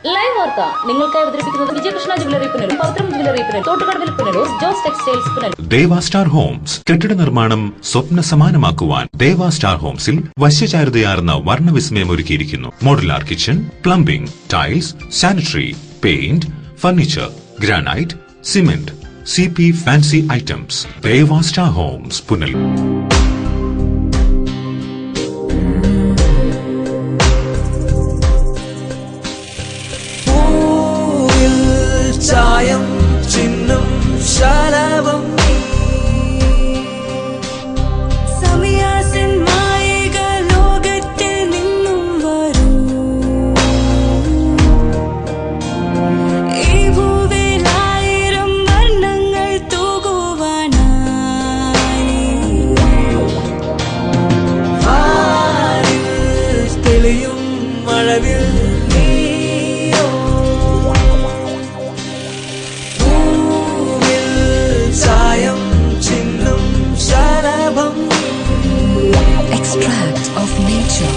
Live വാർത്ത നിങ്ങൾക്കായി അവതരിപ്പിക്കുന്നത് വിജയകൃഷ്ണ ജ്വല്ലറി പുനലൂർ, പവിത്രം ജ്വല്ലറി പുനലൂർ, തോട്ടുകടവിൽ പുനലൂർ, ജോസ് ടെക്സ്റ്റൈൽസ് പുനലൂർ. ദേവ സ്റ്റാർ ഹോംസ് കെട്ടിട നിർമ്മാണം സ്വപ്ന സമാനമാക്കുവാൻ ദേവ സ്റ്റാർ ഹോംസിൽ വശ്യചാരുതയാർന്ന വർണ്ണവിസ്മയം ഒരുക്കിയിരിക്കുന്നു. Modular kitchen, plumbing, tiles, sanitary, paint, furniture, granite, cement, CP fancy items. Deva star homes Punalur. ചായം ചിഹ്നം ശലഭം സമയാസൻ മായിക ലോകത്തിൽ നിന്നും വരൂ. ഈ ഭൂവിൽ 1000 വർണ്ണങ്ങൾ തൂകുവാനായി തെളിയും മഴവിൽ Extract of nature.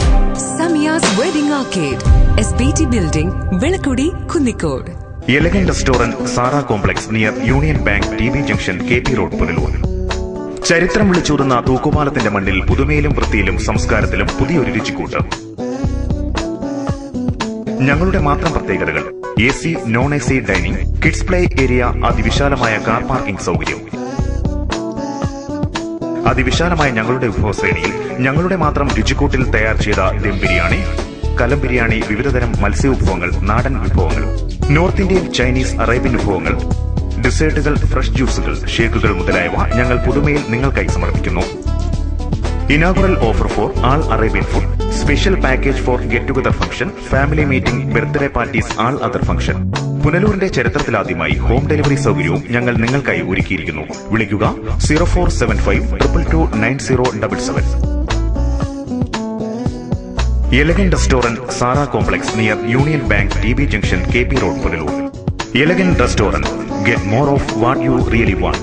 Samiya's Wedding Arcade, SBT Building, Velakudi, Kunnikode. Elegant Restaurant, Sara Complex near Union Bank, TB Junction, KP Road, Punalur. ചരിത്രം വിളിച്ചോതുന്ന തൂക്കുപാലത്തിന്റെ മണ്ണിൽ പുതുമയിലും വൃത്തിയിലും സംസ്കാരത്തിലും പുതിയൊരു രുചിക്കൂട്ട്. ഞങ്ങളുടെ മാത്രം പ്രത്യേകതകൾ: AC, non-AC dining, kids play area, അതിവിശാലമായ കാർ പാർക്കിംഗ് സൗകര്യം. അതിവിശാലമായ ഞങ്ങളുടെ വിഭവശ്രേണിയിൽ ഞങ്ങളുടെ മാത്രം രുചിക്കൂട്ടിൽ തയ്യാർ ചെയ്ത ദം ബിരിയാണി, കലം ബിരിയാണി, വിവിധതരം മത്സ്യ വിഭവങ്ങൾ, നാടൻ വിഭവങ്ങൾ, നോർത്ത് ഇന്ത്യൻ, ചൈനീസ്, അറേബ്യൻ വിഭവങ്ങൾ, ഡെസേർട്ടുകൾ, ഫ്രഷ് ജ്യൂസുകൾ, ഷേക്കുകൾ മുതലായവ ഞങ്ങൾ പുതുമയിൽ നിങ്ങൾക്കായി സമർപ്പിക്കുന്നു. Inaugural offer for all Arabian food, special package for get together function, family meeting, birthday parties, all other function. പുനലൂരിന്റെ ചരിത്രത്തിലാദ്യമായി ഹോം ഡെലിവറി സൗകര്യവും ഞങ്ങൾ നിങ്ങൾക്കായി ഒരുക്കിയിരിക്കുന്നു. വിളിക്കുക 0475229077. Elegant restaurant, Sara complex near union bank, TB junction, KP road, Punalur. Elegant restaurant, get more of what you really want.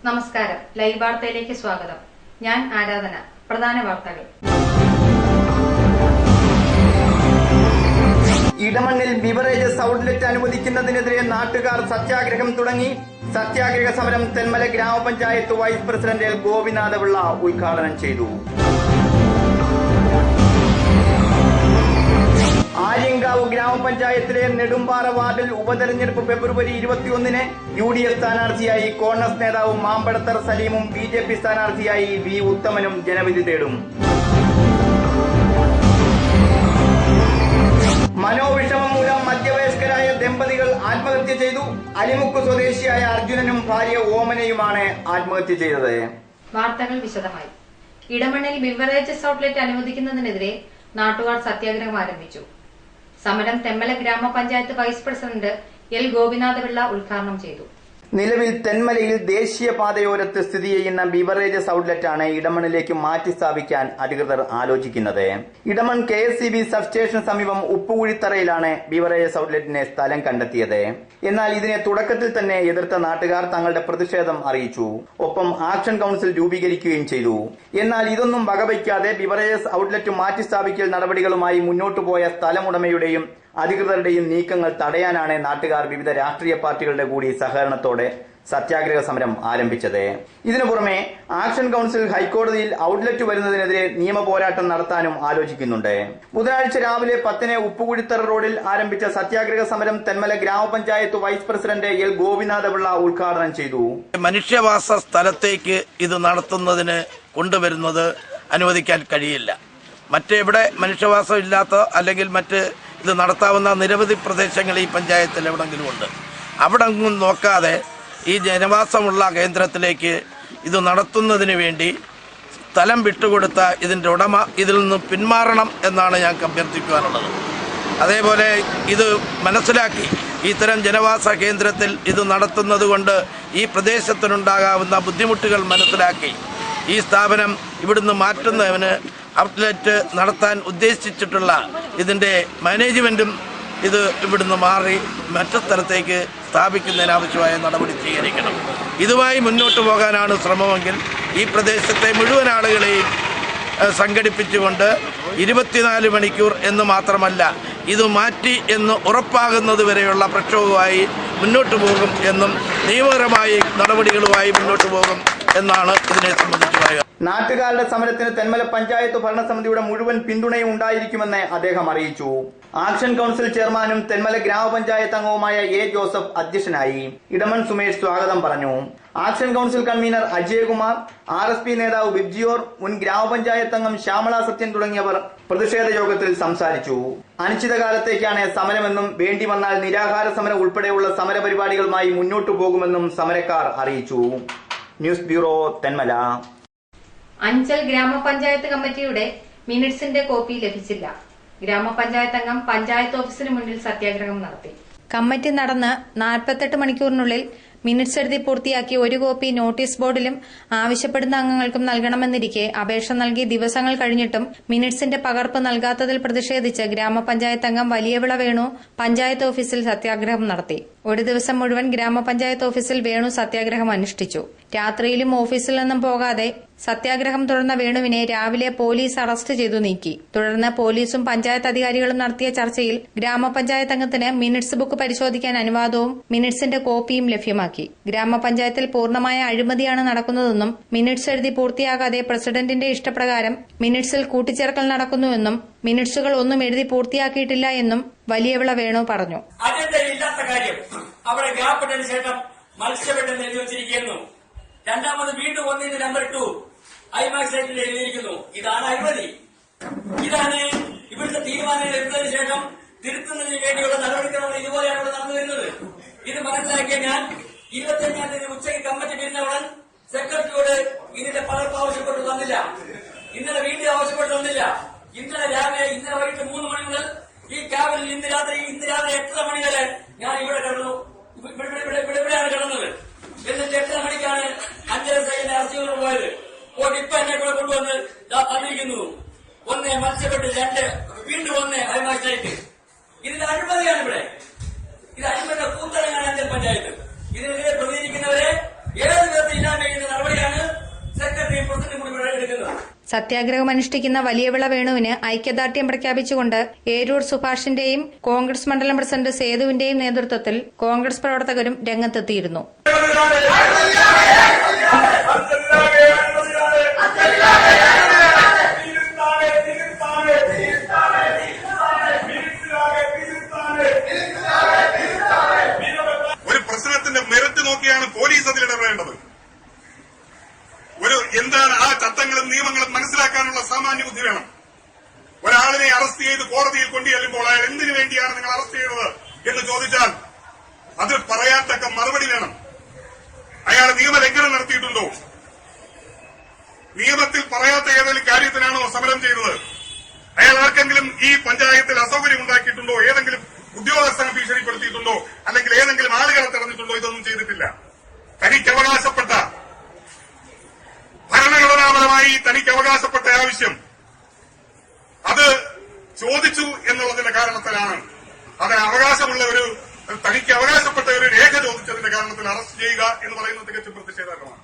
നമസ്കാരം, live വാർത്തയിലേക്ക് സ്വാഗതം. ഞാൻ ആരാധന. പ്രധാന വാർത്തകൾ. ഇടമണ്ണിൽ ബിവറേജസ് ഔട്ട്ലെറ്റ് അനുവദിക്കുന്നതിനെതിരെ നാട്ടുകാർ സത്യാഗ്രഹം തുടങ്ങി. സത്യാഗ്രഹ സമരം തെന്മല ഗ്രാമപഞ്ചായത്ത് വൈസ് പ്രസിഡന്റ് L. ഗോപിനാഥപിള്ള ഉദ്ഘാടനം ചെയ്തു. ആര്യങ്കാവ് ഗ്രാമപഞ്ചായത്തിലെ നെടുമ്പാറ വാർഡിൽ ഉപതെരഞ്ഞെടുപ്പ് ഫെബ്രുവരി 21-ന് UDF സ്ഥാനാർത്ഥിയായി കോൺഗ്രസ് നേതാവും മാമ്പടത്തർ സലീമും BJP സ്ഥാനാർത്ഥിയായി V. ഉത്തമനും ജനവിധി തേടും. മനോവിഷമം മൂലം മധ്യവയസ്കരായ ദമ്പതികൾ ആത്മഹത്യ ചെയ്തു. അലിമുക്ക് സ്വദേശിയായ അർജുനനും ഭാര്യ ഓമനയുമാണ് ആത്മഹത്യ ചെയ്തത്. വാർത്തകൾ വിശദമായി. ഇടമണ്ണിൽ ബിവറേജസ് ഔട്ട്ലെറ്റ് അനുവദിക്കുന്നതിനെതിരെ നാട്ടുകാർ സത്യാഗ്രഹം ആരംഭിച്ചു. സമരം തെന്മല ഗ്രാമപഞ്ചായത്ത് വൈസ് പ്രസിഡന്റ് L. ഗോപിനാഥപിള്ള ഉദ്ഘാടനം ചെയ്തു. നിലവിൽ തെന്മലയിൽ ദേശീയപാതയോരത്ത് സ്ഥിതി ചെയ്യുന്ന ബിവറേജസ് ഔട്ട്ലെറ്റാണ് ഇടമണ്ണിലേക്ക് മാറ്റി സ്ഥാപിക്കാൻ അധികൃതർ ആലോചിക്കുന്നത്. ഇടമൺ KSCB സബ്സ്റ്റേഷന് സമീപം ഉപ്പുകുഴിത്തറയിലാണ് ബിവറേജസ് ഔട്ട്ലെറ്റിന് സ്ഥലം കണ്ടെത്തിയത്. എന്നാൽ ഇതിനെ തുടക്കത്തിൽ തന്നെ എതിർത്ത നാട്ടുകാർ തങ്ങളുടെ പ്രതിഷേധം അറിയിച്ചു. ഒപ്പം ആക്ഷൻ കൌൺസിൽ രൂപീകരിക്കുകയും ചെയ്തു. എന്നാൽ ഇതൊന്നും വകവയ്ക്കാതെ ബിവറേജസ് ഔട്ട്ലെറ്റ് മാറ്റി സ്ഥാപിക്കൽ നടപടികളുമായി മുന്നോട്ടു പോയ സ്ഥലമുടമയുടെയും അധികൃതരുടെയും നീക്കങ്ങൾ തടയാനാണ് നാട്ടുകാർ വിവിധ രാഷ്ട്രീയ പാർട്ടികളുടെ കൂടി സഹകരണത്തോടെ സത്യാഗ്രഹ സമരം ആരംഭിച്ചത്. ഇതിനു പുറമെ ആക്ഷൻ കൌൺസിൽ ഹൈക്കോടതിയിൽ ഔട്ട്ലെറ്റ് വരുന്നതിനെതിരെ നിയമ പോരാട്ടം നടത്താനും ആലോചിക്കുന്നുണ്ട്. ബുധനാഴ്ച രാവിലെ 10-ന് ഉപ്പുകുഴിത്തറ റോഡിൽ ആരംഭിച്ച സത്യാഗ്രഹ സമരം തെന്മല ഗ്രാമപഞ്ചായത്ത് വൈസ് പ്രസിഡന്റ് L. ഗോപിനാഥപിള്ള ഉദ്ഘാടനം ചെയ്തു. മനുഷ്യവാസ സ്ഥലത്തേക്ക് ഇത് നടത്തുന്നതിന് കൊണ്ടുവരുന്നത് അനുവദിക്കാൻ കഴിയില്ല. മറ്റെവിടെ മനുഷ്യവാസം ഇല്ലാത്ത അല്ലെങ്കിൽ മറ്റ് ഇത് നടത്താവുന്ന നിരവധി പ്രദേശങ്ങൾ ഈ പഞ്ചായത്തിൽ എവിടെങ്കിലും ഉണ്ട്. അവിടെ ഒന്നും നോക്കാതെ ഈ ജനവാസമുള്ള കേന്ദ്രത്തിലേക്ക് ഇത് നടത്തുന്നതിന് വേണ്ടി സ്ഥലം വിട്ടുകൊടുത്ത ഇതിൻ്റെ ഉടമ ഇതിൽ നിന്ന് പിന്മാറണം എന്നാണ് ഞങ്ങൾക്ക് അഭ്യർത്ഥിക്കുവാനുള്ളത്. അതേപോലെ ഇത് മനസ്സിലാക്കി ഇത്തരം ജനവാസ കേന്ദ്രത്തിൽ ഇത് നടത്തുന്നത് കൊണ്ട് ഈ പ്രദേശത്തിനുണ്ടാകാവുന്ന ബുദ്ധിമുട്ടുകൾ മനസ്സിലാക്കി ഈ സ്ഥാപനം ഇവിടുന്ന് മാറ്റുന്നതിന് ഔട്ട്ലെറ്റ് നടത്താൻ ഉദ്ദേശിച്ചിട്ടുള്ള ഇതിൻ്റെ മാനേജ്മെൻറ്റും ഇത് ഇവിടുന്ന് മാറി മറ്റു സ്ഥലത്തേക്ക് സ്ഥാപിക്കുന്നതിനാവശ്യമായ നടപടി സ്വീകരിക്കണം. ഇതുമായി മുന്നോട്ട് പോകാനാണ് ശ്രമമെങ്കിൽ ഈ പ്രദേശത്തെ മുഴുവൻ ആളുകളെയും സംഘടിപ്പിച്ചുകൊണ്ട് 24 മണിക്കൂർ എന്ന് മാത്രമല്ല ഇത് മാറ്റി എന്ന് ഉറപ്പാകുന്നത് വരെയുള്ള പ്രക്ഷോഭവുമായി മുന്നോട്ട് പോകും എന്നും നിയമപരമായ നടപടികളുമായി മുന്നോട്ട് പോകും എന്നാണ് ഇതിനെ സംബന്ധിച്ച് പറയുക. നാട്ടുകാരുടെ സമരത്തിന് തെന്മല പഞ്ചായത്ത് ഭരണസമിതിയുടെ മുഴുവൻ പിന്തുണയും ഉണ്ടായിരിക്കുമെന്ന് അദ്ദേഹം അറിയിച്ചു. ആക്ഷൻ കൌൺസിൽ ചെയർമാനും തെന്മല ഗ്രാമപഞ്ചായത്ത് അംഗവുമായ എ ജോസഫ് അധ്യക്ഷനായി. ഇടമൺ സുമേഷ് സ്വാഗതം പറഞ്ഞു. Action council convener Ajayakumar, RSP നേതാവ് ബിബ്ജിയോർ, മുൻ ഗ്രാമപഞ്ചായത്ത് അംഗം ശ്യാമള സത്യൻ തുടങ്ങിയവർ പ്രതിഷേധ യോഗത്തിൽ സംസാരിച്ചു. അനിശ്ചിതകാലത്തേക്കാണ് സമരമെന്നും വേണ്ടി വന്നാൽ നിരാഹാര സമരം ഉൾപ്പെടെയുള്ള സമരപരിപാടികളുമായി മുന്നോട്ടു പോകുമെന്നും സമരക്കാർ അറിയിച്ചു. News bureau, Thenmala. അഞ്ചൽ ഗ്രാമപഞ്ചായത്ത് കമ്മിറ്റിയുടെ മിനിറ്റ്സിന്റെ കോപ്പി ലഭിച്ചില്ല. ഗ്രാമപഞ്ചായത്ത് അംഗം പഞ്ചായത്ത് ഓഫീസിന് മുന്നിൽ സത്യാഗ്രഹം നടത്തി. കമ്മിറ്റി നടന്ന് 48 മണിക്കൂറിനുള്ളിൽ മിനിറ്റ്സ് എഴുതി പൂർത്തിയാക്കി ഒരു കോപ്പി നോട്ടീസ് ബോർഡിലും ആവശ്യപ്പെടുന്ന അംഗങ്ങൾക്കും നൽകണമെന്നിരിക്കെ അപേക്ഷ നൽകി ദിവസങ്ങൾ കഴിഞ്ഞിട്ടും മിനിറ്റ്സിന്റെ പകർപ്പ് നൽകാത്തതിൽ പ്രതിഷേധിച്ച് ഗ്രാമപഞ്ചായത്ത് അംഗം വലിയവിള വേണു പഞ്ചായത്ത് ഓഫീസിൽ സത്യാഗ്രഹം നടത്തി. ഒരു ദിവസം മുഴുവൻ ഗ്രാമപഞ്ചായത്ത് ഓഫീസിൽ വേണു സത്യാഗ്രഹം അനുഷ്ഠിച്ചു. രാത്രിയിലും ഓഫീസിൽ നിന്നും പോകാതെ സത്യാഗ്രഹം തുടർന്ന വേണുവിനെ രാവിലെ പോലീസ് അറസ്റ്റ് ചെയ്തു നീക്കി. തുടർന്ന് പോലീസും പഞ്ചായത്ത് അധികാരികളും നടത്തിയ ചർച്ചയിൽ ഗ്രാമപഞ്ചായത്ത് അംഗത്തിന് മിനിറ്റ്സ് ബുക്ക് പരിശോധിക്കാൻ അനുവാദവും മിനിറ്റ്സിന്റെ കോപ്പിയും ലഭ്യമാക്കി. ഗ്രാമപഞ്ചായത്തിൽ പൂർണ്ണമായ അഴിമതിയാണ് നടക്കുന്നതെന്നും മിനിറ്റ്സ് എഴുതി പൂർത്തിയാകാതെ പ്രസിഡന്റിന്റെ ഇഷ്ടപ്രകാരം മിനിറ്റ്സിൽ കൂട്ടിച്ചേർക്കൽ നടക്കുന്നുവെന്നും മിനിറ്റ്സുകൾ ഒന്നും എഴുതി പൂർത്തിയാക്കിയിട്ടില്ല എന്നും വലിയവിള വേണു പറഞ്ഞു. അജണ്ടയില്ലാത്ത കാര്യം അവിടെ ഗ്യാപ്പിട്ടതിന് ശേഷം മത്സ്യബന്ധനം എഴുതി വച്ചിരിക്കുന്നു. രണ്ടാമത് വീണ്ടും 1 നമ്പർ 2 ഐമാക്സ് സൈറ്റിൽ എഴുതിയിരിക്കുന്നു. ഇതാണ് അഴിമതി. ഇതാണ് ഇവിടുത്തെ തീരുമാനങ്ങൾ എടുത്തതിന് ശേഷം തിരുത്തുന്നതിന് വേണ്ടിയുള്ള നടപടിക്രമങ്ങൾ ഇതുപോലെയാണ് ഇവിടെ നടന്നു വരുന്നത്. ഇത് മനസ്സിലാക്കിയ ഞാൻ 25-ാം തീയതി ഉച്ചയ്ക്ക് കമ്മിറ്റി പിരിഞ്ഞയുടൻ സെക്രട്ടറിയോട് ഇതിന്റെ പകർപ്പ് ആവശ്യപ്പെട്ടു തന്നില്ല. ഇന്നലെ വീണ്ടും ആവശ്യപ്പെട്ടു തന്നില്ല. ഇന്നലെ വൈകിട്ട് 3 മണി മുതൽ ഈ ക്യാബിനിൽ ഇന്ന് രാത്രി 8:30 മണി വരെ ഞാൻ ഇവിടെ കിടന്നു. ഇവിടെയാണ് കിടന്നത്. എന്നിട്ട് 8:30 മണിക്കാണ് അഞ്ചര സൈഡിന്റെ അർജികൾ പോയത്. പോയിട്ട് ഇപ്പൊ എന്നെ കൂടെ കൊണ്ടുവന്ന് തന്നിരിക്കുന്നു. 1 മത്സ്യപ്പെട്ട് 2 വീണ്ടും 1 ഹൈമാക്സിലേക്ക്. ഇതിന്റെ അഴിമതിയാണ് ഇവിടെ. ഇത് അഴിമതിയുടെ കൂത്തരങ്ങാണ് അഞ്ചൽ പഞ്ചായത്ത്. ഇതിനെതിരെ പ്രതികരിക്കുന്നവരെ ഏത് വിധത്തിൽ ഇല്ലാതെ ചെയ്യുന്ന നടപടിയാണ് സെക്രട്ടറി പ്രസിഡന്റ് കൂടി ഇവിടെ എടുക്കുന്നത്. സത്യാഗ്രഹം അനുഷ്ഠിക്കുന്ന വലിയവിള വേണുവിന് ഐക്യദാർഢ്യം പ്രഖ്യാപിച്ചുകൊണ്ട് ഏരൂർ സുഭാഷിന്റെയും കോൺഗ്രസ് മണ്ഡലം പ്രസിഡന്റ് സേതുവിന്റെയും നേതൃത്വത്തിൽ കോൺഗ്രസ് പ്രവർത്തകരും രംഗത്തെത്തിയിരുന്നു. ഒരു പ്രശ്നത്തിന്റെ മെറിറ്റ് നോക്കിയാണ് പോലീസ് അതിലിടപെടേണ്ടത്. എന്താണ് ആ ചട്ടങ്ങളും നിയമങ്ങളും മനസ്സിലാക്കാനുള്ള സാമാന്യ ബുദ്ധി വേണം. ഒരാളിനെ അറസ്റ്റ് ചെയ്ത് കോടതിയിൽ കൊണ്ടുചെല്ലുമ്പോൾ അയാൾ എന്തിനു വേണ്ടിയാണ് നിങ്ങൾ അറസ്റ്റ് ചെയ്തത് എന്ന് ചോദിച്ചാൽ അത് പറയാൻ തക്ക മറുപടി വേണം. അയാൾ നിയമലംഘനം നടത്തിയിട്ടുണ്ടോ? നിയമത്തിൽ പറയാത്ത ഏതെങ്കിലും കാര്യത്തിനാണോ സമരം ചെയ്തത്? അയാൾ ആർക്കെങ്കിലും ഈ പഞ്ചായത്തിൽ അസൌകര്യം ഉണ്ടാക്കിയിട്ടുണ്ടോ? ഏതെങ്കിലും ഉദ്യോഗസ്ഥനെ ഭീഷണിപ്പെടുത്തിയിട്ടുണ്ടോ? അല്ലെങ്കിൽ ഏതെങ്കിലും ആളുകളെ തടഞ്ഞിട്ടുണ്ടോ? ഇതൊന്നും ചെയ്തിട്ടില്ല. തനിക്ക് അവകാശപ്പെട്ട ഭരണഘടനാപരമായി തനിക്ക് അവകാശപ്പെട്ട ആവശ്യം അത് ചോദിച്ചു എന്നുള്ളതിന്റെ കാരണത്തിലാണ്. അതിന് അവകാശമുള്ള തനിക്ക് അവകാശപ്പെട്ട ഒരു രേഖ ചോദിച്ചതിന്റെ കാരണത്തിൽ അറസ്റ്റ് ചെയ്യുക എന്ന് പറയുന്നത് തികച്ചും പ്രതിഷേധകരമാണ്.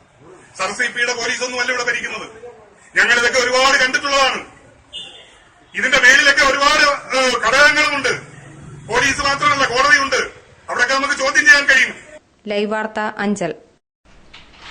SRCPയുടെ പോലീസൊന്നുമല്ല ഇവിടെ ഭരിക്കുന്നത്. ഞങ്ങളിതൊക്കെ ഒരുപാട് കണ്ടിട്ടുള്ളതാണ്. ഇതിന്റെ മേലിലൊക്കെ ഒരുപാട് ഘടകങ്ങളുമുണ്ട്. പോലീസ് മാത്രമല്ല, കോടതിയുണ്ട്. അവിടെയൊക്കെ നമുക്ക് ചോദ്യം ചെയ്യാൻ കഴിയും. ലൈവ് വാർത്ത അഞ്ചൽ.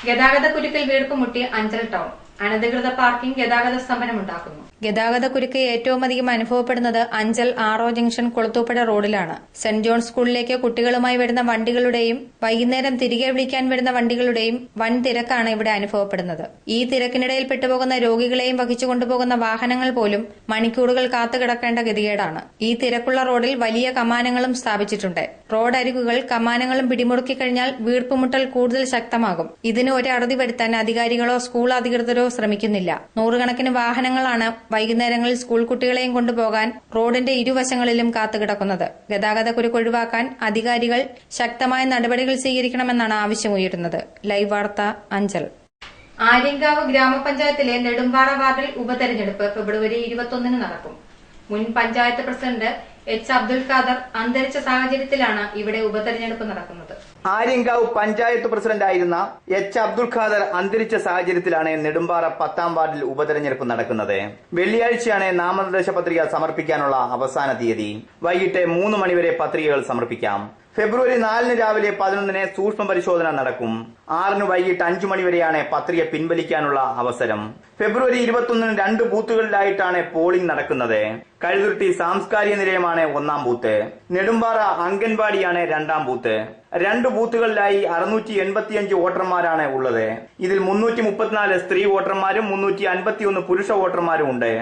ഗതാഗതക്കുരുക്കിൽ വീർപ്പുമുട്ടി അഞ്ചൽ ടൗൺ. അനധികൃത പാർക്കിംഗ് ഗതാഗത സ്തംഭനമുണ്ടാക്കുന്നു. ഗതാഗതക്കുരുക്ക് ഏറ്റവും അധികം അനുഭവപ്പെടുന്നത് അഞ്ചൽ ആറോ ജംഗ്ഷൻ കുളത്തൂപ്പുഴ റോഡിലാണ്. സെന്റ് ജോൺ സ്കൂളിലേക്ക് കുട്ടികളുമായി വരുന്ന വണ്ടികളുടെയും വൈകുന്നേരം തിരികെ വിളിക്കാൻ വരുന്ന വണ്ടികളുടെയും വൻ തിരക്കാണ് ഇവിടെ അനുഭവപ്പെടുന്നത്. ഈ തിരക്കിനിടയിൽ പെട്ടുപോകുന്ന രോഗികളെയും വഹിച്ചു കൊണ്ടുപോകുന്ന വാഹനങ്ങൾ പോലും മണിക്കൂറുകൾ കാത്തുകിടക്കേണ്ട ഗതികേടാണ്. ഈ തിരക്കുള്ള റോഡിൽ വലിയ കമാനങ്ങളും സ്ഥാപിച്ചിട്ടുണ്ട്. റോഡ് അരികുകൾ കമാനങ്ങളും പിടിമുറുക്കിക്കഴിഞ്ഞാൽ വീർപ്പുമുട്ടൽ കൂടുതൽ ശക്തമാകും. ഇതിന് ഒരു അറുതി വരുത്താൻ അധികാരികളോ സ്കൂൾ അധികൃതരോ ശ്രമിക്കുന്നില്ല. നൂറുകണക്കിന് വാഹനങ്ങളാണ് വൈകുന്നേരങ്ങളിൽ സ്കൂൾ കുട്ടികളെയും കൊണ്ടുപോകാൻ റോഡിന്റെ ഇരുവശങ്ങളിലും കാത്തുകിടക്കുന്നത്. ഗതാഗതക്കുരുക്ക് ഒഴിവാക്കാൻ അധികാരികൾ ശക്തമായ നടപടികൾ സ്വീകരിക്കണമെന്നാണ് ആവശ്യമുയരുന്നത്. ലൈവ് വാർത്ത അഞ്ചൽ. ആര്യങ്കാവ് ഗ്രാമപഞ്ചായത്തിലെ നെടുമ്പാറ വാർഡിൽ ഉപതെരഞ്ഞെടുപ്പ് ഫെബ്രുവരി 21 നടക്കും. മുൻ പഞ്ചായത്ത് പ്രസിഡന്റ് എച്ച് അബ്ദുൽ ഖാദർ അന്തരിച്ച സാഹചര്യത്തിലാണ് ഇവിടെ ഉപതെരഞ്ഞെടുപ്പ് നടക്കുന്നത്. ആര്യങ്കാവ് പഞ്ചായത്ത് പ്രസിഡന്റായിരുന്ന എച്ച് അബ്ദുൽ ഖാദർ അന്തരിച്ച സാഹചര്യത്തിലാണ് നെടുമ്പാറ 10ാം വാർഡിൽ ഉപതെരഞ്ഞെടുപ്പ് നടക്കുന്നത്. വെള്ളിയാഴ്ചയാണ് നാമനിർദ്ദേശ പത്രിക സമർപ്പിക്കാനുള്ള അവസാന തീയതി. വൈകിട്ട് 3 മണിവരെ പത്രികകൾ സമർപ്പിക്കാം. ഫെബ്രുവരി 4 രാവിലെ 11 സൂക്ഷ്മ പരിശോധന നടക്കും. 6 വൈകിട്ട് 5 മണിവരെയാണ് പത്രിക പിൻവലിക്കാനുള്ള അവസരം. ഫെബ്രുവരി 21 2 ബൂത്തുകളിലായിട്ടാണ് പോളിംഗ് നടക്കുന്നത്. കഴുതുരുട്ടി സാംസ്കാരിക നിലയമാണ് 1ാം ബൂത്ത്. നെടുമ്പാറ അംഗൻവാടിയാണ് 2ാം ബൂത്ത്. 2 ബൂത്തുകളിലായി 685 വോട്ടർമാരാണ് ഉള്ളത്. ഇതിൽ 334 സ്ത്രീ വോട്ടർമാരും 351 പുരുഷ വോട്ടർമാരും ഉണ്ട്.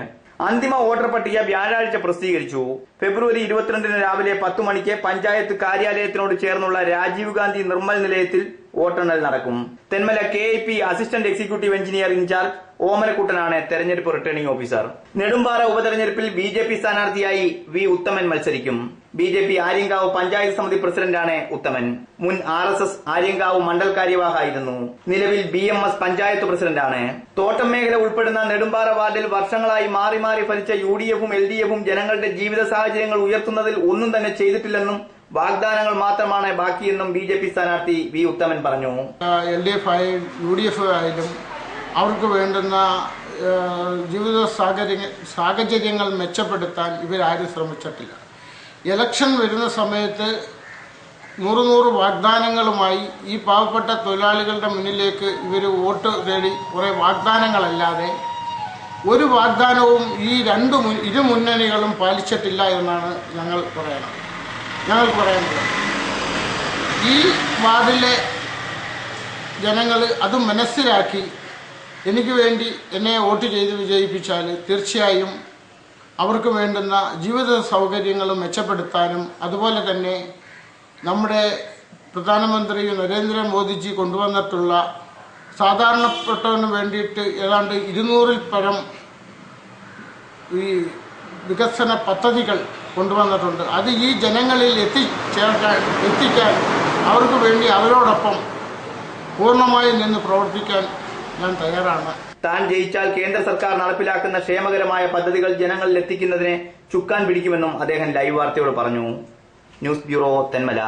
അന്തിമ വോട്ടർ പട്ടിക വ്യാഴാഴ്ച പ്രസിദ്ധീകരിച്ചു. ഫെബ്രുവരി 22 രാവിലെ 10 മണിക്ക് പഞ്ചായത്ത് കാര്യാലയത്തിനോട് ചേർന്നുള്ള രാജീവ് ഗാന്ധി നിർമ്മൽ നിലയത്തിൽ വോട്ടെണ്ണൽ നടക്കും. Thenmala KIP assistant executive engineer in charge ഓമനക്കുട്ടനാണ് തെരഞ്ഞെടുപ്പ് റിട്ടേണിംഗ് ഓഫീസർ. നെടുമ്പാറ ഉപതെരഞ്ഞെടുപ്പിൽ BJP സ്ഥാനാർത്ഥിയായി V. ഉത്തമൻ മത്സരിക്കും. BJP ആര്യങ്കാവ് പഞ്ചായത്ത് സമിതി പ്രസിഡന്റാണ് ഉത്തമൻ. മുൻ RSS ആര്യങ്കാവ് മണ്ഡൽ കാര്യവാഹായിരുന്നു. നിലവിൽ BMS പഞ്ചായത്ത് പ്രസിഡന്റാണ്. തോട്ടം മേഖല ഉൾപ്പെടുന്ന നെടുമ്പാറ വാർഡിൽ വർഷങ്ങളായി മാറി മാറി ഭരിച്ച UDFും LDFും ജനങ്ങളുടെ ജീവിത സാഹചര്യങ്ങൾ ഉയർത്തുന്നതിൽ ഒന്നും തന്നെ ചെയ്തിട്ടില്ലെന്നും വാഗ്ദാനങ്ങൾ മാത്രമാണ് ബാക്കിയെന്നും BJP സ്ഥാനാർത്ഥി V. ഉത്തമൻ പറഞ്ഞു. LDF ആയാലും UDF ആയാലും അവർക്ക് വേണ്ടുന്ന ജീവിത സാഹചര്യങ്ങൾ മെച്ചപ്പെടുത്താൻ ഇവരാരും ശ്രമിച്ചിട്ടില്ല. ഇലക്ഷൻ വരുന്ന സമയത്ത് 100 വാഗ്ദാനങ്ങളുമായി ഈ പാവപ്പെട്ട തൊഴിലാളികളുടെ മുന്നിലേക്ക് ഇവർ വോട്ട് തേടി കുറേ വാഗ്ദാനങ്ങളല്ലാതെ ഒരു വാഗ്ദാനവും ഈ ഇരു മുന്നണികളും പാലിച്ചിട്ടില്ല എന്നാണ് ഞങ്ങൾക്ക് പറയാനുള്ളത്. ഈ വാർഡിലെ ജനങ്ങൾ അത് മനസ്സിലാക്കി എനിക്ക് വേണ്ടി എന്നെ വോട്ട് ചെയ്ത് വിജയിപ്പിച്ചാൽ തീർച്ചയായും അവർക്ക് വേണ്ടുന്ന ജീവിത സൗകര്യങ്ങൾ മെച്ചപ്പെടുത്താനും അതുപോലെ തന്നെ നമ്മുടെ പ്രധാനമന്ത്രി നരേന്ദ്രമോദിജി കൊണ്ടുവന്നിട്ടുള്ള സാധാരണപ്പെട്ടവന് വേണ്ടിയിട്ട് ഏതാണ്ട് 200-ൽ പരം ഈ വികസന പദ്ധതികൾ കൊണ്ടുവന്നിട്ടുണ്ട്. അത് ഈ ജനങ്ങളിൽ എത്തിക്കാൻ അവർക്ക് വേണ്ടി അവരോടൊപ്പം പൂർണ്ണമായി നിന്ന് പ്രവർത്തിക്കാൻ ഞാൻ തയ്യാറാണ്. താൻ ജയിച്ചാൽ കേന്ദ്ര സർക്കാർ നടപ്പിലാക്കുന്ന ക്ഷേമകരമായ പദ്ധതികൾ ജനങ്ങളിൽ എത്തിക്കുന്നതിന് ചുക്കാൻ പിടിക്കുമെന്നും അദ്ദേഹം ലൈവ് വാർത്തയോട് പറഞ്ഞു. News bureau, Thenmala.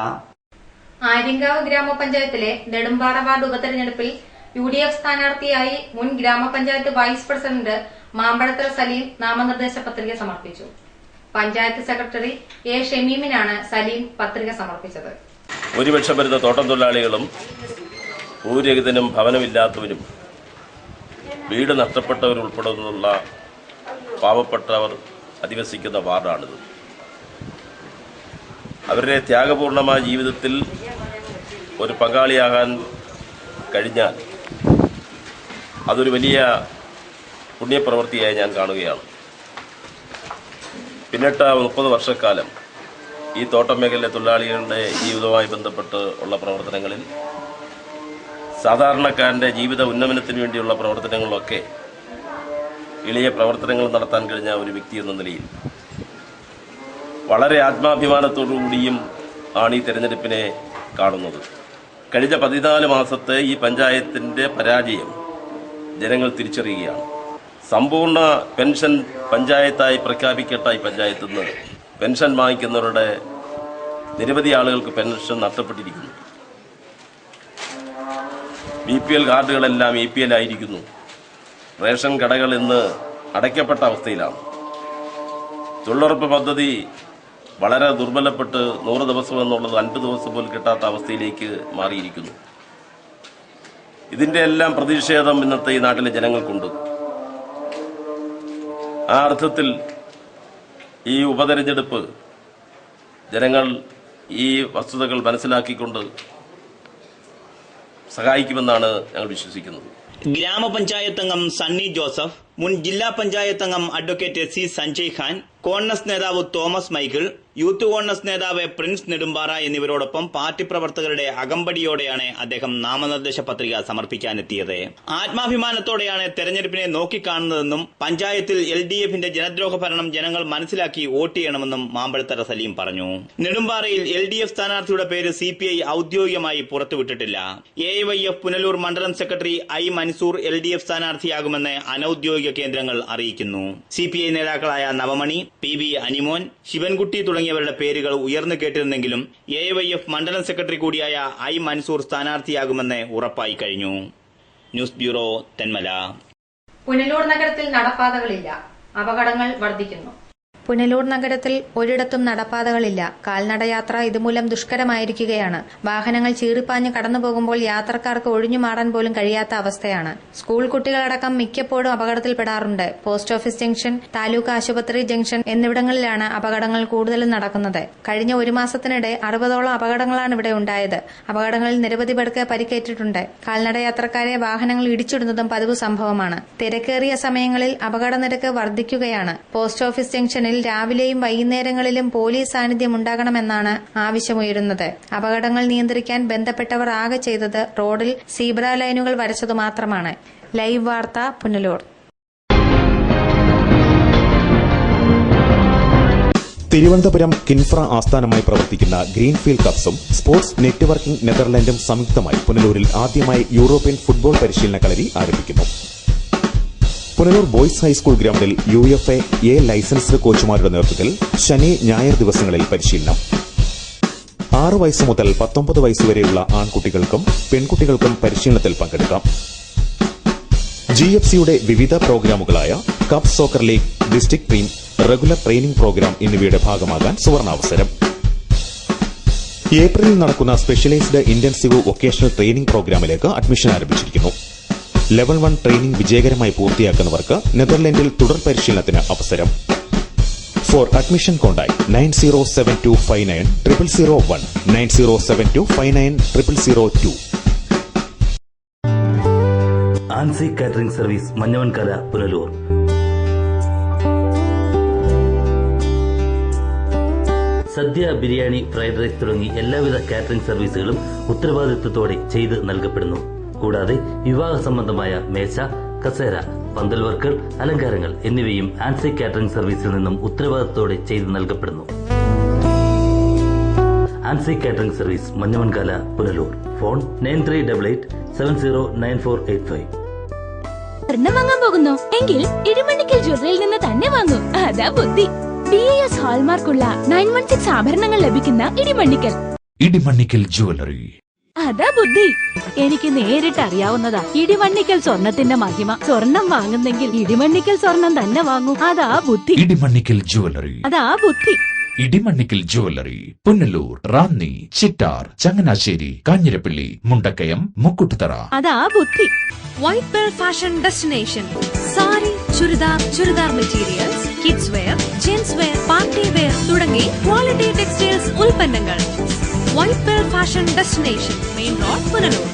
ആര്യങ്കാവ് ഗ്രാമപഞ്ചായത്തിലെ നെടുമ്പാറ വാർഡ് ഉപതെരഞ്ഞെടുപ്പിൽ UDF സ്ഥാനാർത്ഥിയായി മുൻ ഗ്രാമപഞ്ചായത്ത് വൈസ് പ്രസിഡന്റ് മാമ്പഴത്തറ സലീം നാമനിർദ്ദേശ പത്രിക സമർപ്പിച്ചു. Panchayat secretary A. ഷമീമിനാണ് സലീം പത്രിക സമർപ്പിച്ചത്. ഭൂരിപക്ഷം വരുന്ന തോട്ടം തൊഴിലാളികളും ഭൂരഹിതനും ഭവനമില്ലാത്തവരും വീട് നഷ്ടപ്പെട്ടവരുൾപ്പെടുന്നുള്ള പാവപ്പെട്ടവർ അധിവസിക്കുന്ന വാർഡാണിത്. അവരുടെ ത്യാഗപൂർണമായ ജീവിതത്തിൽ ഒരു പങ്കാളിയാകാൻ കഴിഞ്ഞാൽ അതൊരു വലിയ പുണ്യപ്രവൃത്തിയായി ഞാൻ കാണുകയാണ്. പിന്നിട്ട 30 വർഷക്കാലം ഈ തോട്ടം മേഖലയിലെ തൊഴിലാളികളുടെ ജീവിതവുമായി ബന്ധപ്പെട്ട് ഉള്ള പ്രവർത്തനങ്ങളിൽ സാധാരണക്കാരൻ്റെ ജീവിത ഉന്നമനത്തിന് വേണ്ടിയുള്ള പ്രവർത്തനങ്ങളിലൊക്കെ എളിയ പ്രവർത്തനങ്ങൾ നടത്താൻ കഴിഞ്ഞ ഒരു വ്യക്തി എന്ന നിലയിൽ വളരെ ആത്മാഭിമാനത്തോടുകൂടിയും ആണ് ഈ തെരഞ്ഞെടുപ്പിനെ കാണുന്നത്. കഴിഞ്ഞ 14 മാസത്തെ ഈ പഞ്ചായത്തിൻ്റെ പരാജയം ജനങ്ങൾ തിരിച്ചറിയുകയാണ്. സമ്പൂർണ്ണ പെൻഷൻ പഞ്ചായത്തായി പ്രഖ്യാപിക്കട്ട ഈ പഞ്ചായത്തിൽ നിന്ന് പെൻഷൻ വാങ്ങിക്കുന്നവരുടെ നിരവധി ആളുകൾക്ക് പെൻഷൻ നഷ്ടപ്പെട്ടിരിക്കുന്നു. BPL കാർഡുകളെല്ലാം EPL ആയിരിക്കുന്നു. റേഷൻ കടകൾ ഇന്ന് അടയ്ക്കപ്പെട്ട അവസ്ഥയിലാണ്. തൊഴിലുറപ്പ് പദ്ധതി വളരെ ദുർബലപ്പെട്ട് 100 ദിവസം എന്നുള്ളത് 50 ദിവസം പോലും കിട്ടാത്ത അവസ്ഥയിലേക്ക് മാറിയിരിക്കുന്നു. ഇതിന്റെ എല്ലാം പ്രതിഷേധം ഇന്നത്തെ ഈ നാട്ടിലെ ജനങ്ങൾക്കുണ്ട്. ആ അർത്ഥത്തിൽ ഈ ഉപതെരഞ്ഞെടുപ്പ് ജനങ്ങൾ ഈ വസ്തുതകൾ മനസ്സിലാക്കിക്കൊണ്ട് സഹായിക്കുമെന്നാണ് ഞങ്ങൾ വിശ്വസിക്കുന്നത്. ഗ്രാമപഞ്ചായത്ത് അംഗം സണ്ണി ജോസഫ്, മുൻ ജില്ലാ പഞ്ചായത്ത് അംഗം അഡ്വക്കേറ്റ് C. സഞ്ജയ് ഖാൻ, കോൺഗ്രസ് നേതാവ് തോമസ് മൈക്കിൾ, യൂത്ത് കോൺഗ്രസ് നേതാവ് പ്രിൻസ് നെടുമ്പാറ എന്നിവരോടൊപ്പം പാർട്ടി പ്രവർത്തകരുടെ അകമ്പടിയോടെയാണ് അദ്ദേഹം നാമനിർദ്ദേശ പത്രിക സമർപ്പിക്കാനെത്തിയത്. ആത്മാഭിമാനത്തോടെയാണ് തെരഞ്ഞെടുപ്പിനെ നോക്കിക്കാണുന്നതെന്നും പഞ്ചായത്തിൽ LDFന്റെ ജനദ്രോഹ ഭരണം ജനങ്ങൾ മനസ്സിലാക്കി വോട്ട് ചെയ്യണമെന്നും മാമ്പഴത്തറ സലീം പറഞ്ഞു. നെടുമ്പാറയിൽ LDF സ്ഥാനാർത്ഥിയുടെ പേര് CPI ഔദ്യോഗികമായി പുറത്തുവിട്ടിട്ടില്ല. AIYF പുനലൂർ മണ്ഡലം സെക്രട്ടറി I. മൻസൂർ LDF സ്ഥാനാർത്ഥിയാകുമെന്ന് അനൌദ്യോഗിക കേന്ദ്രങ്ങൾ അറിയിക്കുന്നു. CPI നേതാക്കളായ നവമണി, PB അനിമോൻ, ശിവൻകുട്ടി തുടങ്ങിയ തുടങ്ങിയവരുടെ പേരുകൾ ഉയർന്നു കേട്ടിരുന്നെങ്കിലും AYF മണ്ഡലം സെക്രട്ടറി കൂടിയായ ഐ മൻസൂർ സ്ഥാനാർത്ഥിയാകുമെന്ന് ഉറപ്പായി കഴിഞ്ഞു. News bureau, Thenmala. പുനലൂർ നഗരത്തിൽ നടപ്പാതകളില്ല, അപകടങ്ങൾ വർദ്ധിക്കുന്നു. പുനലൂർ നഗരത്തിൽ ഒരിടത്തും നടപ്പാതകളില്ല. കാൽനടയാത്ര ഇതുമൂലം ദുഷ്കരമായിരിക്കുകയാണ്. വാഹനങ്ങൾ ചീറിപ്പാഞ്ഞ് കടന്നുപോകുമ്പോൾ യാത്രക്കാർക്ക് ഒഴിഞ്ഞു മാറാൻ പോലും കഴിയാത്ത അവസ്ഥയാണ്. സ്കൂൾ കുട്ടികളടക്കം മിക്കപ്പോഴും അപകടത്തിൽപ്പെടാറുണ്ട്. പോസ്റ്റ് ഓഫീസ് ജംഗ്ഷൻ, താലൂക്ക് ആശുപത്രി ജംഗ്ഷൻ എന്നിവിടങ്ങളിലാണ് അപകടങ്ങൾ കൂടുതലും നടക്കുന്നത്. കഴിഞ്ഞ ഒരു മാസത്തിനിടെ 60ഓളം അപകടങ്ങളാണ് ഇവിടെ ഉണ്ടായത്. അപകടങ്ങളിൽ നിരവധി പേർക്ക് പരിക്കേറ്റിട്ടുണ്ട്. കാൽനടയാത്രക്കാരെ വാഹനങ്ങൾ ഇടിച്ചിടുന്നതും പതിവ് സംഭവമാണ്. തിരക്കേറിയ സമയങ്ങളിൽ അപകട നിരക്ക് വർദ്ധിക്കുകയാണ്. പോസ്റ്റ് ഓഫീസ് ജംഗ്ഷനിൽ രാവിലെയും വൈകുന്നേരങ്ങളിലും പോലീസ് സാന്നിധ്യം ഉണ്ടാകണമെന്നാണ് ആവശ്യമുയരുന്നത്. അപകടങ്ങൾ നിയന്ത്രിക്കാൻ ബന്ധപ്പെട്ടവർ ആകെ ചെയ്തത് റോഡിൽ സീബ്ര ലൈനുകൾ വരച്ചതു മാത്രമാണ്. ലൈവ് വാർത്ത, പുനലൂർ. തിരുവനന്തപുരം കിൻഫ്ര ആസ്ഥാനമായി പ്രവർത്തിക്കുന്ന ഗ്രീൻഫീൽഡ് കപ്സും സ്പോർട്സ് നെറ്റ്വർക്കിംഗ് നെതർലൻഡും സംയുക്തമായി പുനലൂരിൽ ആദ്യമായി യൂറോപ്യൻ ഫുട്ബോൾ പരിശീലന കളരി ആരംഭിക്കുന്നു. പുനലൂർ ബോയ്സ് ഹൈസ്കൂൾ ഗ്രൌണ്ടിൽ UFA A ലൈസൻസ്ഡ് കോച്ചുമാരുടെ നേതൃത്വത്തിൽ ശനി ഞായർ ദിവസങ്ങളിൽ പരിശീലനം. 6 വയസ്സ് മുതൽ 19 വയസ്സുവരെയുള്ള ആൺകുട്ടികൾക്കും പെൺകുട്ടികൾക്കും പരിശീലനത്തിൽ പങ്കെടുക്കാം. GFCയുടെ വിവിധ പ്രോഗ്രാമുകളായ cup soccer league, district team, regular training programme എന്നിവയുടെ ഭാഗമാകാൻ സുവർണാവസരം. ഏപ്രിലിൽ നടക്കുന്ന സ്പെഷ്യലൈസ്ഡ് ഇന്റൻസീവ് വൊക്കേഷണൽ ട്രെയിനിംഗ് പ്രോഗ്രാമിലേക്ക് അഡ്മിഷൻ ആരംഭിച്ചിരിക്കുന്നു. ലെവൽ 1 ട്രെയിനിംഗ് വിജയകരമായി പൂർത്തിയാക്കുന്നവർക്ക് നെതർലൻഡിൽ തുടർ പരിശീലനത്തിന് അവസരം. For admission contact 9072590001 9072590002. Ansi catering service, Manjavankara, Punalur. Sadya, biryani, fried rice തുടങ്ങി എല്ലാവിധ കാറ്ററിംഗ് സർവീസുകളും ഉത്തരവാദിത്വത്തോടെ ചെയ്ത് നൽകപ്പെടുന്നു. കൂടാതെ വിവാഹ സംബന്ധമായ മേശ, കസേര, പന്തൽ വർക്കുകൾ, അലങ്കാരങ്ങൾ എന്നിവയും ആൻസി കാറ്ററിംഗ് സർവീസിൽ നിന്നും ഉത്തരവാദിത്തത്തോടെ ചെയ്തു നൽകപ്പെടുന്നു. Ansi catering service, Manjavankala, Punalur. Phone 9388709485. സ്വർണം വാങ്ങാൻ പോകുന്നു എങ്കിൽ ഇടിമണ്ണിക്കൽ ജ്വല്ലറിയിൽ നിന്ന് തന്നെ വാങ്ങൂ. അതാ ബുദ്ധി. BIS ഹാൾമാർക്കുള്ള 916 ആഭരണങ്ങൾ ലഭിക്കുന്ന ഇടിമണ്ണിക്കൽ ജ്വല്ലറി. അതാ ബുദ്ധി. എനിക്ക് നേരിട്ട് അറിയാവുന്നതാ ഇടിമണ്ണിക്കൽ സ്വർണത്തിന്റെ മഹിമ. സ്വർണം വാങ്ങുന്നെങ്കിൽ ഇടിമണ്ണിക്കൽ സ്വർണം തന്നെ വാങ്ങൂ. അതാ ബുദ്ധി. ഇടിമണ്ണിക്കൽ ജ്വല്ലറി. അതാ ബുദ്ധി. ഇടിമണ്ണിക്കൽ ജ്വല്ലറി, പുനലൂർ, റാന്നി, ചിറ്റാർ, ചങ്ങനാശ്ശേരി, കാഞ്ഞിരപ്പള്ളി, മുണ്ടക്കയം, മുക്കുട്ടുതറ. അതാ ബുദ്ധി. White pearl fashion destination. Sari, churidar materials, kids wear, gents wear, party wear തുടങ്ങി ക്വാളിറ്റി ടെക്സ്റ്റൈൽസ് ഉൽപ്പന്നങ്ങൾ. White pearl fashion destination, main road, Punalur.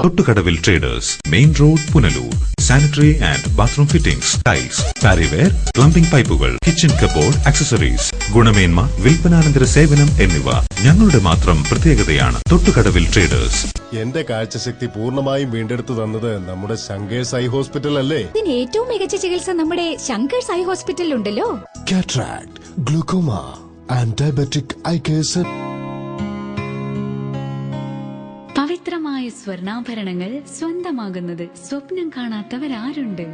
Thottukadavil traders, main road, Punalur. Sanitary and bathroom fittings, tiles, Parryware, plumbing പൈപ്പുകൾ, kitchen cupboard, accessories, ഗുണമേന്മ, വിൽപ്പനാനന്തര സേവനം എന്നിവ ഞങ്ങളുടെ മാത്രം പ്രത്യേകതയാണ്. തൊട്ടുകടവിൽ ട്രേഡേഴ്സ്. എന്റെ കാഴ്ചശക്തി പൂർണ്ണമായും വീണ്ടെടുത്തു തന്നത് നമ്മുടെ ശങ്കേഴ്സ് ഐ ഹോസ്പിറ്റൽ അല്ലേ? ഇതിന് ഏറ്റവും മികച്ച ചികിത്സ നമ്മുടെ ശങ്കേഴ്സ് ഐ ഹോസ്പിറ്റലിൽ ഉണ്ടല്ലോ. Cataract, glaucoma and diabetic eye care. പവിത്രമായ സ്വർണ്ണാഭരണങ്ങൾ സ്വന്തമാകുന്നത് സ്വപ്നം കാണാത്തവരാരുണ്ട്?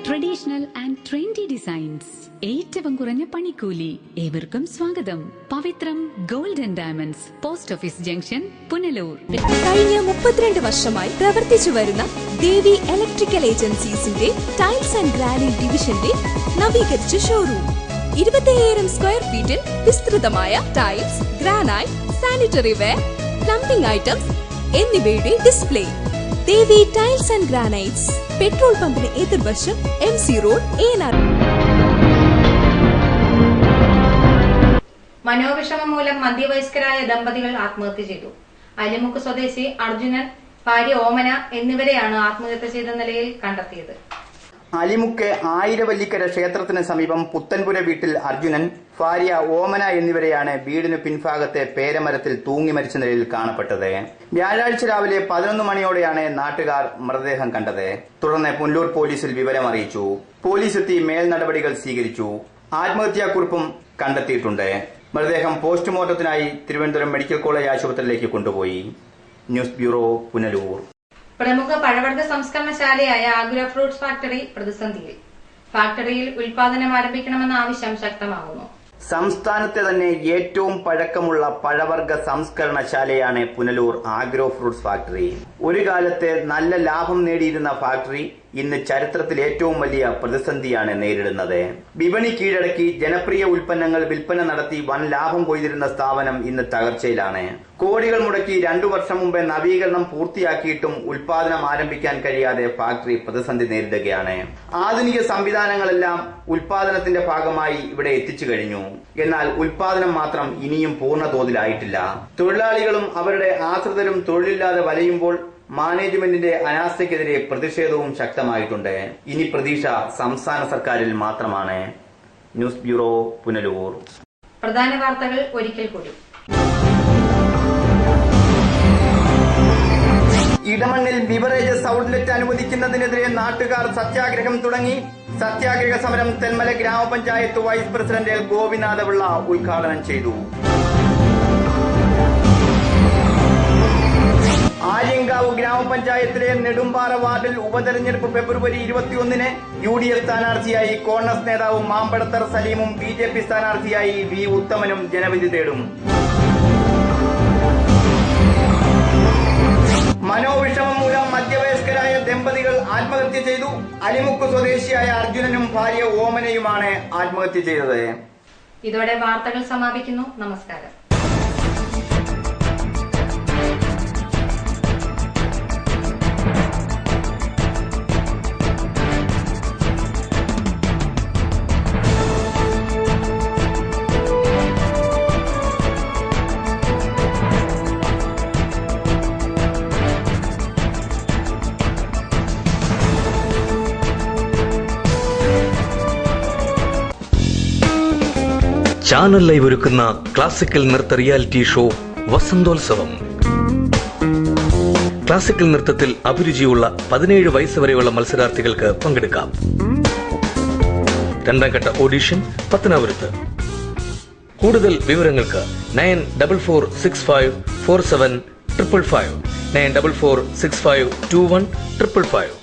ട്രഡീഷണൽ ആൻഡ് ട്രെൻഡി ഡിസൈൻസ്, ഏറ്റവും കുറഞ്ഞ പണിക്കൂലി. ഏവർക്കും സ്വാഗതം. Pavithram gold and diamonds, post office junction, Punalur. കഴിഞ്ഞ 32 വർഷമായി പ്രവർത്തിച്ചു വരുന്ന ദേവി ഇലക്ട്രിക്കൽ ഏജൻസീസിന്റെ ടൈൽസ് ആൻഡ് ഗ്രാനൈറ്റ് ഡിവിഷന്റെ നവീകരിച്ച ഷോറൂം. 25,000 സ്ക്വയർ ഫീറ്റിൽ വിസ്തൃതമായ tiles, granite, sanitary ware, plumbing items എന്നിവയുടെ display. Devi tiles and granites, petrol പമ്പിന് എതിർവശം, MC റോഡ്, ഏനാർ. മനോവിഷമം മൂലം മധ്യവയസ്കരായ ദമ്പതികൾ ആത്മഹത്യ ചെയ്തു. അലിമുക്ക് സ്വദേശി അർജുനൻ, ഭാര്യ ഓമന എന്നിവരെയാണ് ആത്മഹത്യ ചെയ്ത നിലയിൽ കണ്ടെത്തിയത്. അലിമുക്ക് ആയിരവല്ലിക്കര ക്ഷേത്രത്തിന് സമീപം പുത്തൻപുര വീട്ടിൽ അർജുനൻ, ഭാര്യ ഓമന എന്നിവരെയാണ് വീടിനു പിൻഭാഗത്തെ പേരമരത്തിൽ തൂങ്ങി മരിച്ച നിലയിൽ കാണപ്പെട്ടത്. വ്യാഴാഴ്ച രാവിലെ 11 മണിയോടെയാണ് നാട്ടുകാർ മൃതദേഹം കണ്ടത്. തുടർന്ന് പുനലൂർ പോലീസിൽ വിവരം അറിയിച്ചു. പോലീസ് എത്തി മേൽ നടപടികൾ സ്വീകരിച്ചു. ആത്മഹത്യാക്കുറിപ്പും കണ്ടെത്തിയിട്ടുണ്ട്. മൃതദേഹം പോസ്റ്റ്മോർട്ടത്തിനായി തിരുവനന്തപുരം മെഡിക്കൽ കോളേജ് ആശുപത്രിയിലേക്ക് കൊണ്ടുപോയി. News bureau, Punalur. പ്രമുഖ പഴവർഗ്ഗ സംസ്കരണശാലയായ ആഗ്ര ഫ്രൂട്ട്സ് ഫാക്ടറി പ്രതിസന്ധിയിൽ. ഫാക്ടറിയിൽ ഉൽപാദനം ആരംഭിക്കണമെന്ന ആവശ്യം ശക്തമാകുന്നു. സംസ്ഥാനത്തെ തന്നെ ഏറ്റവും പഴക്കമുള്ള പഴവർഗ സംസ്കരണശാലയാണ് പുനലൂർ ആഗ്രോ ഫ്രൂട്ട്സ് ഫാക്ടറി. ഒരു കാലത്ത് നല്ല ലാഭം നേടിയിരുന്ന ഫാക്ടറി ഇന്ന് ചരിത്രത്തിൽ ഏറ്റവും വലിയ പ്രതിസന്ധിയാണ് നേരിടുന്നത്. വിപണി കീഴടക്കി ജനപ്രിയ ഉൽപ്പന്നങ്ങൾ വിൽപ്പന നടത്തി വൻ ലാഭം കൊയ്തിരുന്ന സ്ഥാപനം ഇന്ന് തകർച്ചയിലാണ്. കോടികൾ മുടക്കി 2 വർഷം മുമ്പേ നവീകരണം പൂർത്തിയാക്കിയിട്ടും ഉൽപാദനം ആരംഭിക്കാൻ കഴിയാതെ ഫാക്ടറി പ്രതിസന്ധി നേരിടുകയാണ്. ആധുനിക സംവിധാനങ്ങളെല്ലാം ഉൽപാദനത്തിന്റെ ഭാഗമായി ഇവിടെ എത്തിച്ചു കഴിഞ്ഞു. എന്നാൽ ഉൽപാദനം മാത്രം ഇനിയും പൂർണ്ണ തോതിലായിട്ടില്ല. തൊഴിലാളികളും അവരുടെ ആശ്രിതരും തൊഴിലില്ലാതെ വലയുമ്പോൾ മാനേജ്മെന്റിന്റെ അനാസ്ഥയ്ക്കെതിരെ പ്രതിഷേധവും ശക്തമായിട്ടുണ്ട്. ഇനി പ്രതീക്ഷ സംസ്ഥാന സർക്കാരിൽ മാത്രമാണ്. News bureau, Punalur. പ്രധാന വാർത്തകൾ ഒരിക്കൽ കൂടി. ഇടമണ്ണിൽ ബിവറേജസ് ഔട്ട്ലെറ്റ് അനുവദിക്കുന്നതിനെതിരെ നാട്ടുകാർ സത്യാഗ്രഹം തുടങ്ങി. സത്യാഗ്രഹ സമരം തെന്മല ഗ്രാമപഞ്ചായത്ത് വൈസ് പ്രസിഡന്റ് എൽ ഗോപിനാഥപിള്ള ഉദ്ഘാടനം ചെയ്തു. ആര്യങ്കാവ് ഗ്രാമപഞ്ചായത്തിലെ നെടുമ്പാറ വാർഡിൽ ഉപതെരഞ്ഞെടുപ്പ് ഫെബ്രുവരി 21-ന് UDF സ്ഥാനാർത്ഥിയായി കോൺഗ്രസ് നേതാവ് മാമ്പടത്തർ സലീമും BJP സ്ഥാനാർത്ഥിയായി V. ഉത്തമനും ജനവിധി തേടും. മനോവിഷമം മൂലം മധ്യവയസ്കരായ ദമ്പതികൾ ആത്മഹത്യ ചെയ്തു. അലിമുക്ക് സ്വദേശിയായ അർജുനനും ഭാര്യ ഓമനയുമാണ് ആത്മഹത്യ ചെയ്തത്. ഇതോടെ വാർത്തകൾ സമാപിക്കുന്നു. നമസ്കാരം. ചാനൽ ലൈവ് ഒരുക്കുന്ന ക്ലാസിക്കൽ നൃത്ത റിയാലിറ്റി ഷോ വസന്തോത്സവം. ക്ലാസിക്കൽ നൃത്തത്തിൽ അഭിരുചിയുള്ള 17 വയസ്സ് വരെയുള്ള മത്സരാർത്ഥികൾക്ക് പങ്കെടുക്കാം. 2ാം ഘട്ട ഓഡിഷൻ പത്തനാപുരത്ത്. കൂടുതൽ വിവരങ്ങൾക്ക് 9446547555 9446521555.